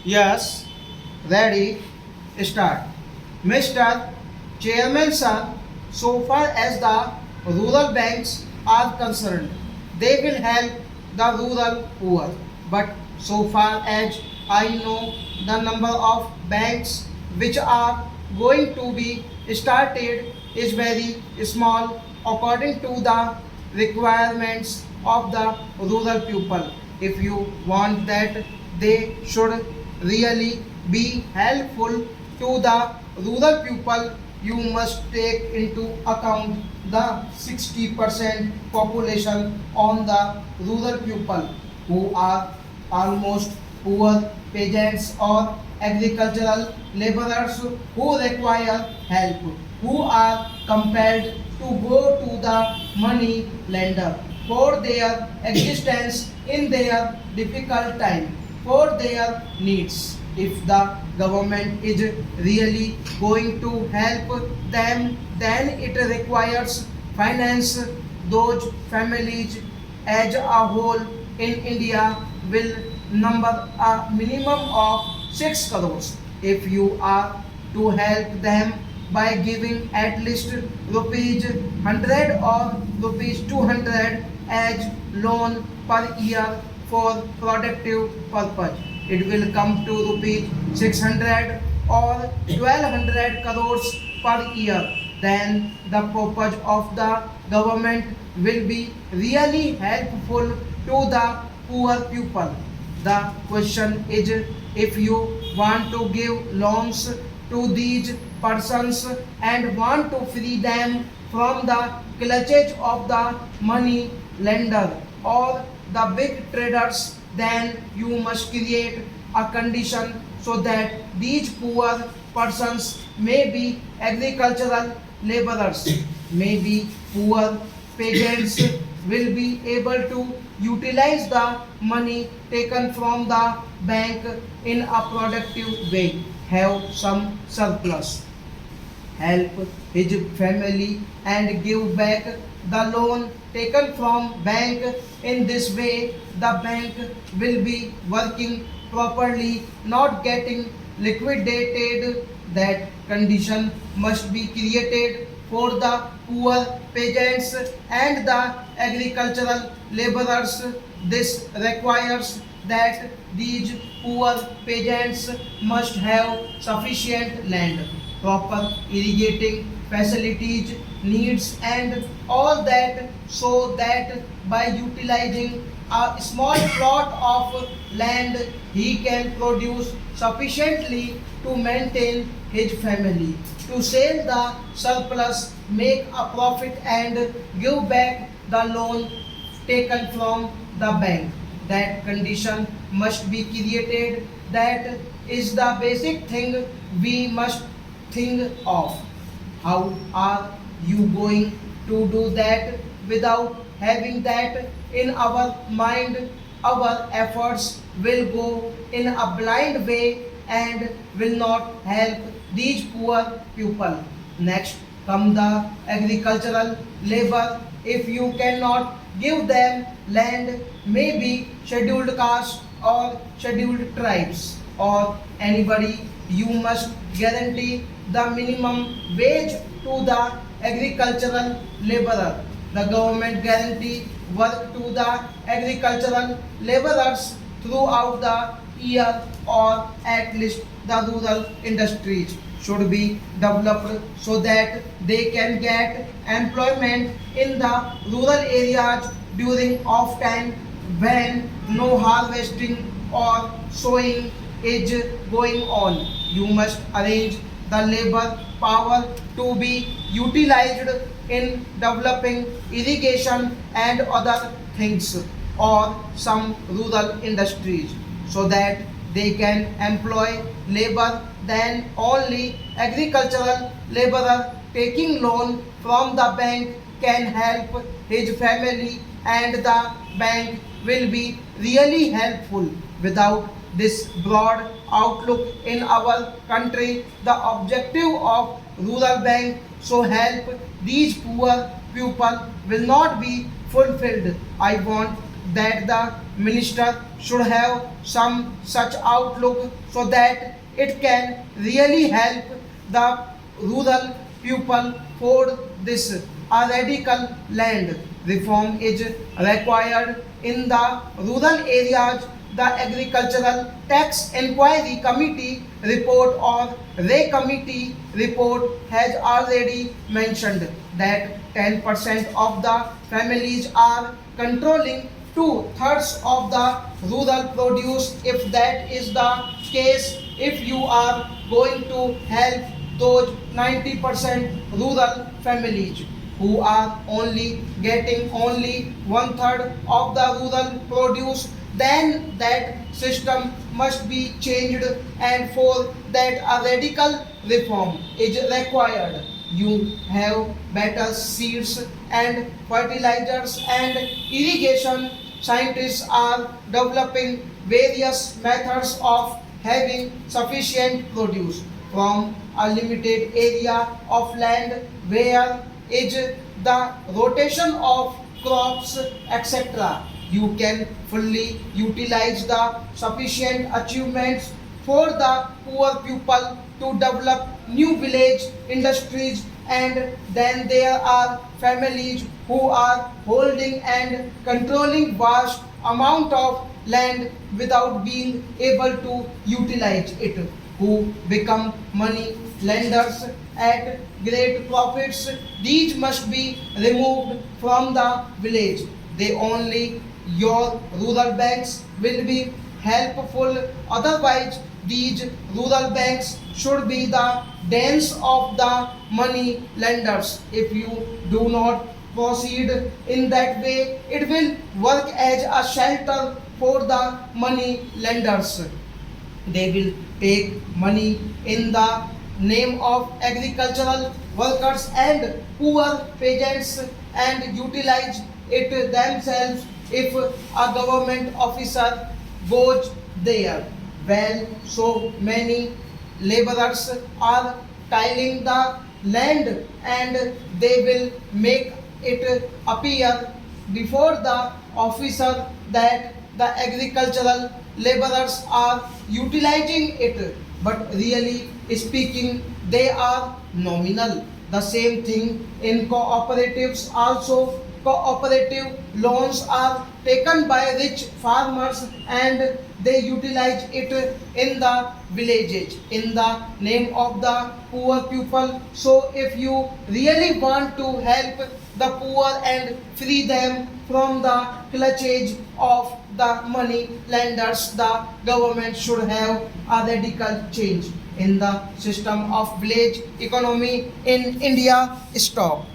Yes, ready, start. Mr. Chairman sir, so far as the rural banks are concerned, they will help the rural poor. But so far as I know, the number of banks which are going to be started is very small according to the requirements of the rural people. If you want that they should really be helpful to the rural people, you must take into account the 60% population on the rural people who are almost poor peasants or agricultural laborers who require help, who are compelled to go to the money lender for their existence in their difficult time, for their needs. If the government is really going to help them, then it requires finance those families as a whole in India will number a minimum of 6 crores. If you are to help them by giving at least rupees 100 or rupees 200 as loan per year for productive purpose, it will come to rupees 600 or 1200 crores per year. Then the purpose of the government will be really helpful to the poor people. The question is, if you want to give loans to these persons and want to free them from the clutches of the money lender or the big traders, then you must create a condition so that these poor persons may be agricultural laborers, may be poor peasants, will be able to utilize the money taken from the bank in a productive way, have some surplus, help his family and give back the loan taken from bank. In this way the bank will be working properly, not getting liquidated. That condition must be created for the poor peasants and the agricultural laborers. This requires that these poor peasants must have sufficient land, proper irrigating facilities, needs, and all that, so that by utilizing a small plot of land he can produce sufficiently to maintain his family, to sell the surplus, make a profit, and give back the loan taken from the bank. That condition must be created. That is the basic thing we must think of. How are you going to do that without having that in our mind? Our efforts will go in a blind way and will not help these poor people. Next come the agricultural labor. If you cannot give them land, maybe scheduled caste or scheduled tribes or anybody, you must guarantee the minimum wage to the agricultural laborer. The government guarantee work to the agricultural laborers throughout the year, or at least the rural industries should be developed so that they can get employment in the rural areas during off time when no harvesting or sowing is going on. You must arrange the labor power to be utilized in developing irrigation and other things or some rural industries so that they can employ labor. Then only agricultural laborer taking loan from the bank can help his family, and the bank will be really helpful. Without this broad outlook in our country, the objective of rural bank so help these poor people will not be fulfilled. I want that the minister should have some such outlook so that it can really help the rural people for this. A radical land reform is required in the rural areas. The Agricultural Tax Inquiry Committee report or RAY Committee report has already mentioned that 10% of the families are controlling two-thirds of the rural produce. If that is the case, if you are going to help those 90% rural families who are only getting only one-third of the rural produce, then that system must be changed, and for that a radical reform is required. You have better seeds and fertilizers, and irrigation scientists are developing various methods of having sufficient produce from a limited area of land where is the rotation of crops, etc. You can fully utilize the sufficient achievements for the poor people to develop new village industries, and then there are families who are holding and controlling vast amount of land without being able to utilize it, who become money lenders at great profits. These must be removed from the village. They only your rural banks will be helpful. Otherwise, these rural banks should be the dens of the money lenders. If you do not proceed in that way, it will work as a shelter for the money lenders. They will take money in the name of agricultural workers and poor peasants and utilize it themselves. If a government officer goes there, well, so many laborers are tilling the land, and they will make it appear before the officer that the agricultural laborers are utilizing it, but really speaking they are nominal. The same thing in cooperatives also. Cooperative loans are taken by rich farmers and they utilize it in the villages in the name of the poor people. So if you really want to help the poor and free them from the clutches of the money lenders, the government should have a radical change in the system of village economy in India. Stop.